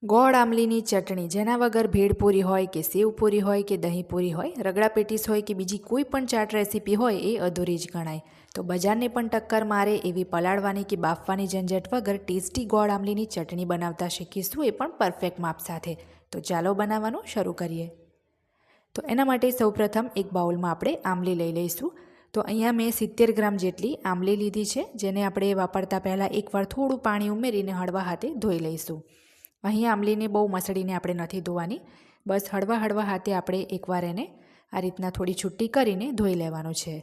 ગોળ આમલીની ચટણી જેના વગર ભેળપૂરી હોય કે સેવપૂરી હોય કે દહીંપૂરી હોય, રગડા પેટીસ હોય કે બીજી કોઈ પણ ચાટ રેસીપી હોય એ અધૂરી જ ગણાય. તો બજારને પણ ટક્કર મારે એવી પલાળવાની કે બાફવાની ઝંઝટ વગર ટેસ્ટી ગોળ આમલીની ચટણી બનાવતા શીખીશું, એ પણ પરફેક્ટ માપ સાથે. તો ચાલો બનાવવાનું શરૂ કરીએ. તો એના માટે સૌપ્રથમ એક બાઉલમાં આપણે આમલી લઈ લઈશું. તો અહીંયા મેં 70 ગ્રામ જેટલી આમલી લીધી છે, જેને આપણે વાપરતા પહેલાં એકવાર થોડું પાણી ઉમેરીને હળવા હાથે ધોઈ લઈશું. અહીં આમલીને બહુ મસળીને આપણે નથી ધોવાની, બસ હળવા હાથે આપણે એકવાર એને આ રીતના થોડી છૂટી કરીને ધોઈ લેવાનું છે.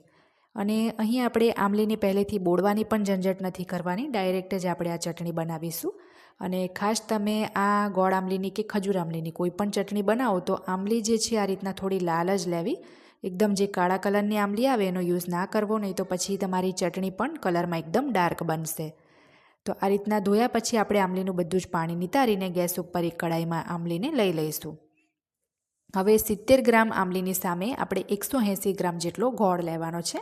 અને અહીં આપણે આમલીને પહેલેથી બોળવાની પણ ઝંઝટ નથી કરવાની, ડાયરેક્ટ જ આપણે આ ચટણી બનાવીશું. અને ખાસ તમે આ ગોળ આમલીની કે ખજૂર આમલીની કોઈ પણ ચટણી બનાવો તો આમલી જે છે આ રીતના થોડી લાલ જ લેવી. એકદમ જે કાળા કલરની આમલી આવે એનો યુઝ ના કરવો, નહીં તો પછી તમારી ચટણી પણ કલરમાં એકદમ ડાર્ક બનશે. તો આ રીતના ધોયા પછી આપણે આમલીનું બધું જ પાણી નિતારીને ગેસ ઉપર એક કડાઈમાં આમલીને લઈ લઈશું. હવે 70 ગ્રામ આમલીની સામે આપણે 180 ગ્રામ જેટલો ગોળ લેવાનો છે.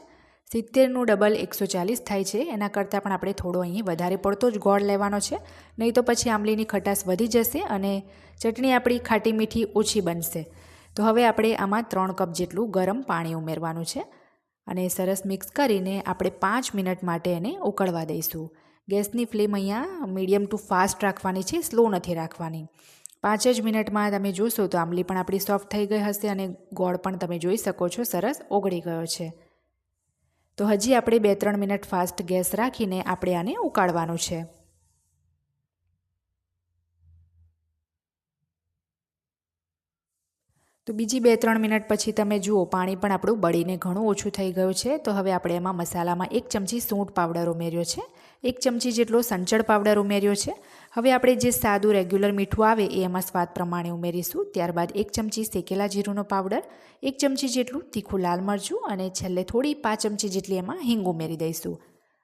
70નું ડબલ 140 થાય છે, એના કરતાં પણ આપણે થોડો અહીં વધારે પડતો જ ગોળ લેવાનો છે, નહીં તો પછી આમલીની ખટાશ વધી જશે અને ચટણી આપણી ખાટી મીઠી ઓછી બનશે. તો હવે આપણે આમાં 3 કપ જેટલું ગરમ પાણી ઉમેરવાનું છે અને સરસ મિક્સ કરીને આપણે 5 મિનિટ માટે એને ઉકળવા દઈશું. ગેસની ફ્લેમ અહીંયા મીડિયમ ટુ ફાસ્ટ રાખવાની છે, સ્લો નથી રાખવાની. 5 જ મિનિટમાં તમે જોશો તો આમલી પણ આપણી સોફ્ટ થઈ ગઈ હશે અને ગોળ પણ તમે જોઈ શકો છો સરસ ઓગળી ગયો છે. તો હજી આપણે 2-3 મિનિટ ફાસ્ટ ગેસ રાખીને આપણે આને ઉકાળવાનું છે. તો બીજી 2-3 મિનિટ પછી તમે જુઓ પાણી પણ આપણું બળીને ઘણું ઓછું થઈ ગયું છે. તો હવે આપણે એમાં મસાલામાં 1 ચમચી સૂંઠ પાવડર ઉમેર્યો છે, 1 ચમચી જેટલો સંચળ પાવડર ઉમેર્યો છે. હવે આપણે જે સાદું રેગ્યુલર મીઠું આવે એ એમાં સ્વાદ પ્રમાણે ઉમેરીશું. ત્યારબાદ 1 ચમચી શેકેલા જીરુંનો પાવડર, 1 ચમચી જેટલું તીખું લાલ મરચું અને છેલ્લે થોડી 5 ચમચી જેટલી એમાં હિંગ ઉમેરી દઈશું.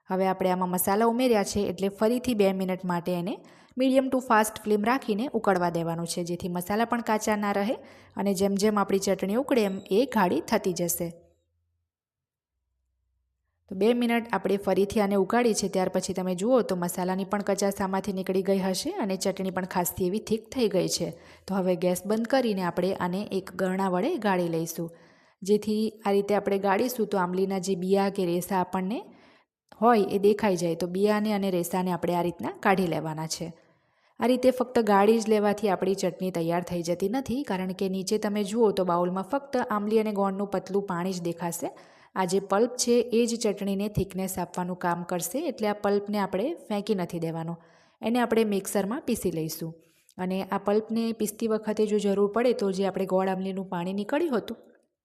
હવે આપણે આમાં મસાલા ઉમેર્યા છે એટલે ફરીથી 2 મિનિટ માટે એને મીડિયમ ટુ ફાસ્ટ ફ્લેમ રાખીને ઉકળવા દેવાનું છે, જેથી મસાલા પણ કાચા ના રહે અને જેમ જેમ આપણી ચટણી ઉકળે એમ એ ગાઢી થતી જશે. તો 2 મિનિટ આપણે ફરીથી આને ઉકાળી છે, ત્યાર પછી તમે જુઓ તો મસાલાની પણ કચાશ આમાંથી નીકળી ગઈ હશે અને ચટણી પણ ખાસી એવી થીક થઈ ગઈ છે. તો હવે ગેસ બંધ કરીને આપણે આને એક ગરણા વડે ગાળી લઈશું, જેથી આ રીતે આપણે ગાળીશું તો આમલીના જે બિયા કે રેસા આપણને હોય એ દેખાઈ જાય. તો બિયાને અને રેસાને આપણે આ રીતના કાઢી લેવાના છે. આ રીતે ફક્ત ગાળી જ લેવાથી આપણી ચટણી તૈયાર થઈ જતી નથી, કારણ કે નીચે તમે જુઓ તો બાઉલમાં ફક્ત આમલી અને ગોળનું પતલું પાણી જ દેખાશે. આ જે પલ્પ છે એ જ ચટણીને થિકનેસ આપવાનું કામ કરશે, એટલે આ પલ્પને આપણે ફેંકી નથી દેવાનો, એને આપણે મિક્સરમાં પીસી લઈશું. અને આ પલ્પને પીસતી વખતે જો જરૂર પડે તો જે આપણે ગોળ આમલીનું પાણી નીકળ્યું હતું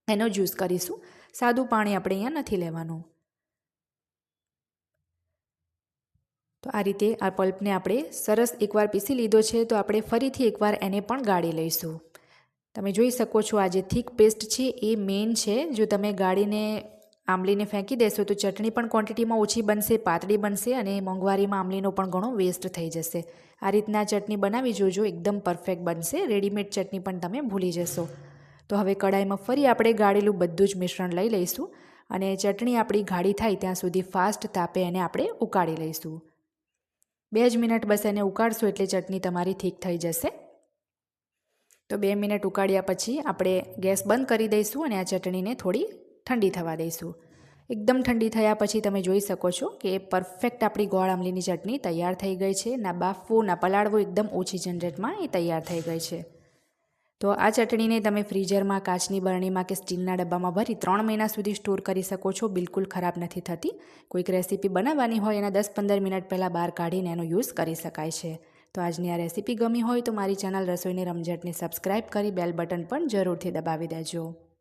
એનો જ યુઝ કરીશું. સાદું પાણી આપણે અહીંયા નથી લેવાનું. તો આ રીતે આ પલ્પને આપણે સરસ એકવાર પીસી લીધો છે, તો આપણે ફરીથી એકવાર એને પણ ગાળી લઈશું. તમે જોઈ શકો છો આ જે થીક પેસ્ટ છે એ મેઇન છે. જો તમે ગાળીને આમલીને ફેંકી દેશો તો ચટણી પણ ક્વોન્ટિટીમાં ઓછી બનશે, પાતળી બનશે અને મોંઘવારીમાં આમલીનો પણ ઘણો વેસ્ટ થઈ જશે. આ રીતના ચટણી બનાવી જોજો, એકદમ પરફેક્ટ બનશે. રેડીમેડ ચટણી પણ તમે ભૂલી જશો. તો હવે કડાઈમાં ફરી આપણે ગાળેલું બધું જ મિશ્રણ લઈ લઈશું અને ચટણી આપણી ગાળી થાય ત્યાં સુધી ફાસ્ટ તાપે એને આપણે ઉકાળી લઈશું. 2 જ મિનિટ બસ એને ઉકાળશો એટલે ચટણી તમારી થીક થઈ જશે. તો 2 મિનિટ ઉકાળ્યા પછી આપણે ગેસ બંધ કરી દઈશું અને આ ચટણીને થોડી ઠંડી થવા દઈશું. એકદમ ઠંડી થયા પછી તમે જોઈ શકો છો કે પરફેક્ટ આપણી ગોળ આમલીની ચટણી તૈયાર થઈ ગઈ છે. ના બાફવું ના પલાળવું, એકદમ ઓછી ઝંઝટમાં એ તૈયાર થઈ ગઈ છે. તો આ ચટણીને તમે ફ્રીઝરમાં, કાચની બરણીમાં કે સ્ટીલના ડબ્બામાં ભરી 3 મહિના સુધી સ્ટોર કરી શકો છો. બિલકુલ ખરાબ નથી થતી. કોઈક રેસીપી બનાવવાની હોય એના 10-15 મિનિટ પહેલાં બહાર કાઢીને એનો યુઝ કરી શકાય છે. તો આજની આ રેસીપી ગમી હોય તો મારી ચેનલ રસોઈની રમઝટને સબસ્ક્રાઈબ કરી બેલ બટન પણ જરૂરથી દબાવી દેજો.